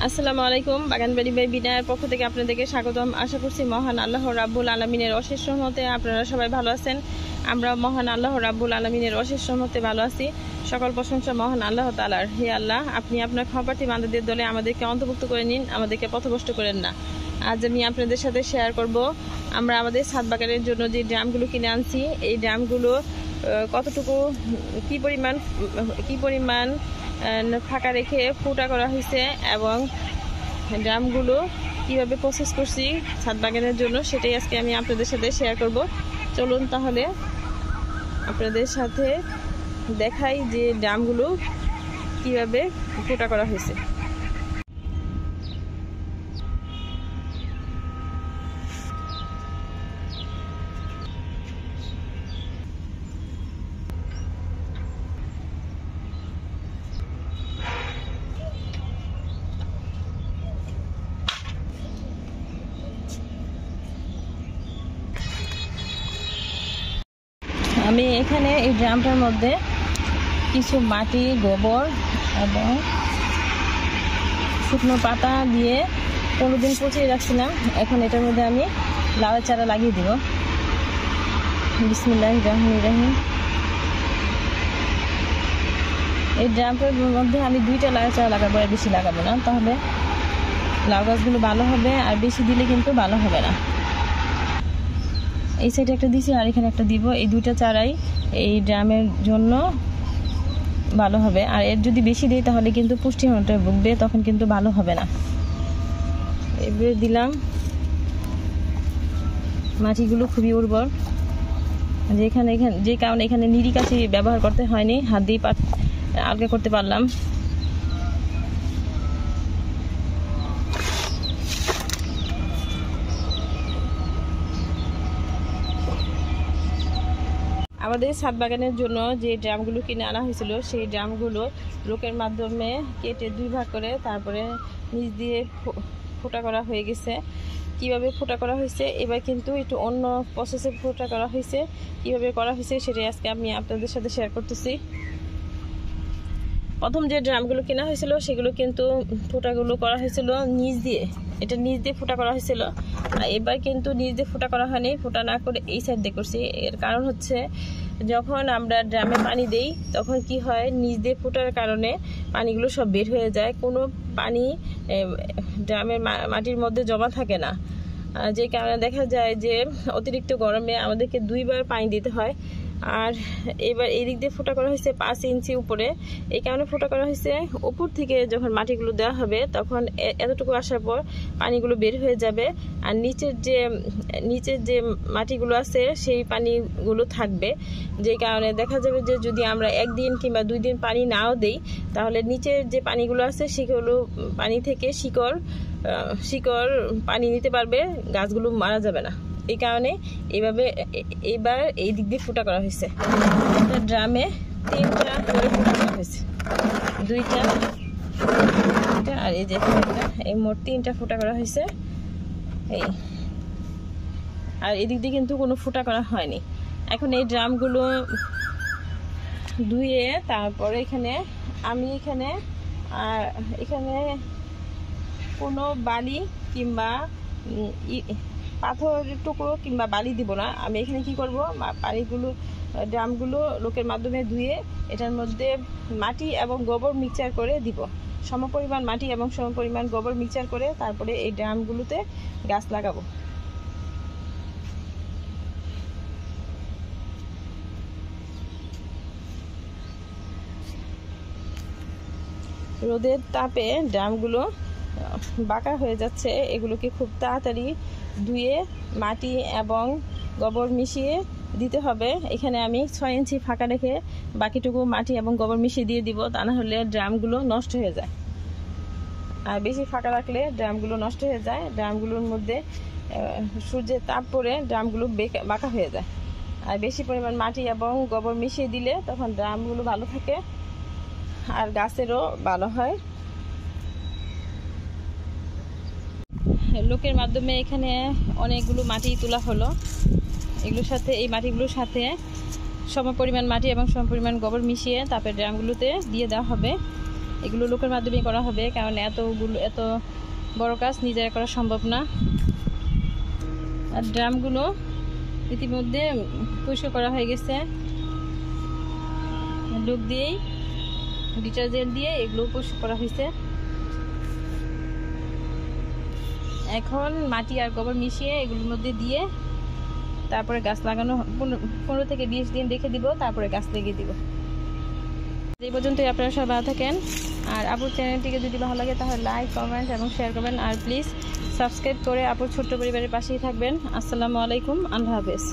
আসসালামু আলাইকুম। বাগানবাড়ি বাই বিনায়ের পক্ষ থেকে আপনাদেরকে স্বাগতম। আশা করছি মহান আল্লাহ রাব্বুল আলামিনের অশেষ রহমতে আপনারা সবাই ভালো আছেন। আমরা মহান আল্লাহ রাব্বুল আলামিনের অশেষ রহমতে ভালো আছি। সকল প্রশংসা মহান আল্লাহ তাআলার। হে আল্লাহ, আপনি আপনার ক্ষমাপ্রার্থী বান্দাদের দলে আমাদেরকে অন্তর্ভুক্ত করে নিন, আমাদেরকে পথভ্রষ্ট করেন না। আজ আমি আপনাদের সাথে শেয়ার করব আমরা আমাদের ছাদ বাগানের জন্য যে ড্রামগুলো কিনে আনছি, এই ড্রামগুলো কতটুকু কি পরিমাণ ফাঁকা রেখে ফুটা করা হয়েছে এবং ড্রামগুলো কিভাবে প্রসেস করছি ছাদ বাগানের জন্য, সেটাই আজকে আমি আপনাদের সাথে শেয়ার করব। চলুন তাহলে আপনাদের সাথে দেখাই যে ড্রামগুলো কিভাবে ফুটা করা হয়েছে। আমি এখানে এই ড্রামটার মধ্যে কিছু মাটি, গোবর এবং শুকনো পাতা দিয়ে 15 দিন পচিয়ে রাখছিলাম। এখন এটার মধ্যে আমি লাউয়ের চারা লাগিয়ে দিব। বিসমিল্লাহির রহমানির রহিম। এই ড্রামটার মধ্যে আমি 2টা লাউয়ের চারা লাগাবো, আর বেশি লাগাবো না, তাহলে লাউ গাছগুলো ভালো হবে, আর বেশি দিলে কিন্তু ভালো হবে না। এই সাইডে একটা দিছি আর এখানে একটা দিব। এই 2টা চারাই এই ড্রামের জন্য ভালো হবে, আর এর যদি বেশি দিই তাহলে কিন্তু পুষ্টিহীনতায় ভুগবে, তখন কিন্তু ভালো হবে না। এবারে দিলাম। মাটিগুলো খুবই উর্বর, যে কারণে এখানে নিড়ি কাঁচি ব্যবহার করতে হয়নি, হাত দিয়ে আলগা করতে পারলাম। আমাদের ছাদ বাগানের জন্য যে ড্রামগুলো কিনে আনা হয়েছিল, সেই ড্রামগুলো লোকের মাধ্যমে কেটে 2 ভাগ করে তারপরে নিচ দিয়ে ফোটা করা হয়ে গেছে। কিভাবে ফোটা করা হয়েছে, এবার কিন্তু একটু অন্য প্রসেসে ফোটা করা হয়েছে। কিভাবে করা হয়েছে সেটাই আজকে আমি আপনাদের সাথে শেয়ার করতেছি। প্রথম যে ড্রামগুলো কেনা হয়েছিল সেগুলো কিন্তু ফোটাগুলো করা হয়েছিল নিচ দিয়ে, এটা নিচ দিয়ে ফোটা করা হয়েছিল। আর এবার কিন্তু নিচ দিয়ে ফোটা করা হয়নি, ফোটা না করে এই সাইড দিয়ে করছি। এর কারণ হচ্ছে, যখন আমরা ড্রামে পানি দেই তখন কি হয়, নিচ দিয়ে ফোটার কারণে পানিগুলো সব বের হয়ে যায়, কোনো পানি ড্রামের মাটির মধ্যে জমা থাকে না। যে কারণে দেখা যায় যে অতিরিক্ত গরমে আমাদেরকে 2 বার পানি দিতে হয়। আর এবার এই দিক দিয়ে ফোটা করা হয়েছে 5 ইঞ্চি উপরে। এই কারণে ফোটা করা হয়েছে, উপর থেকে যখন মাটিগুলো দেওয়া হবে তখন এতটুকু আসার পর পানিগুলো বের হয়ে যাবে, আর নিচের যে মাটিগুলো আছে সেই পানিগুলো থাকবে। যে কারণে দেখা যাবে যে যদি আমরা 1 দিন কিংবা 2 দিন পানি নাও দেই, তাহলে নিচের যে পানিগুলো আছে সেগুলো পানি থেকে শিকড় পানি নিতে পারবে, গাছগুলো মারা যাবে না। এই কারণে এবার এই দিক দিয়ে ফুটা করা হয়েছে। একটা ড্রামে 3টা করে ফুটা করা হয়েছে, 2টা আর এই যে একটা, এই মোট 3টা ফুটা করা হয়েছে। এই আর এদিক দিয়ে কিন্তু কোনো ফুটা করা হয়নি। এখন এই ড্রামগুলো ধুয়ে তারপরে আমি এখানে কোনো বালি কিংবা পাথরের টুকরো কিংবা বালি দিব না। আমি এখানে কি করব, ড্রামগুলো লোকের মাধ্যমে ধুয়ে এটার মধ্যে মাটি এবং গোবর মিক্সচার করে দিব। সমপরিমাণ মাটি এবং সমপরিমাণ গোবর মিক্সচার করে তারপরে এই ড্রামগুলোতে গাছ লাগাবো। রোদের তাপে ড্রামগুলো বাঁকা হয়ে যাচ্ছে, এগুলোকে খুব তাড়াতাড়ি ধুয়ে মাটি এবং গোবর মিশিয়ে দিতে হবে। এখানে আমি 6 ইঞ্চি ফাঁকা রেখে বাকিটুকু মাটি এবং গোবর মিশিয়ে দিয়ে দিব, তা না হলে ড্রামগুলো নষ্ট হয়ে যায়। আর বেশি ফাঁকা রাখলে ড্রামগুলো নষ্ট হয়ে যায়, ড্রামগুলোর মধ্যে সূর্যের তাপ পড়ে ড্রামগুলো বাঁকা হয়ে যায়। আর বেশি পরিমাণ মাটি এবং গোবর মিশিয়ে দিলে তখন ড্রামগুলো ভালো থাকে আর গাছেরও ভালো হয়। লোকের মাধ্যমে এখানে অনেকগুলো মাটি তোলা হলো, এই মাটিগুলোর সাথে সমপরিমাণ মাটি এবং সমপরিমাণ গোবর মিশিয়ে তারপরে ড্রামগুলোতে দিয়ে দেওয়া হবে। এগুলো লোকের মাধ্যমে করা হবে, কারণ এত বড় কাজ নিজেরা করা সম্ভব না। আর ড্রামগুলো ইতিমধ্যে পরিষ্কার করা হয়ে গেছে, লোক দিয়েই ডিটারজেন্ট দিয়ে এগুলো পরিষ্কার করা হয়েছে। এখন মাটি আর গোবর মিশিয়ে এগুলোর মধ্যে দিয়ে তারপরে গাছ লাগানো 15 থেকে 20 দিন রেখে দিব, তারপরে গাছ লাগিয়ে দিব। এই পর্যন্তই, আপনারা সবাই ভালো থাকেন। আর আপুর চ্যানেলটিকে যদি ভালো লাগে তাহলে লাইক, কমেন্ট এবং শেয়ার করবেন। আর প্লিজ সাবস্ক্রাইব করে আপুর ছোট্ট পরিবারের পাশেই থাকবেন। আসসালামু আলাইকুম, আল্লাহ হাফেজ।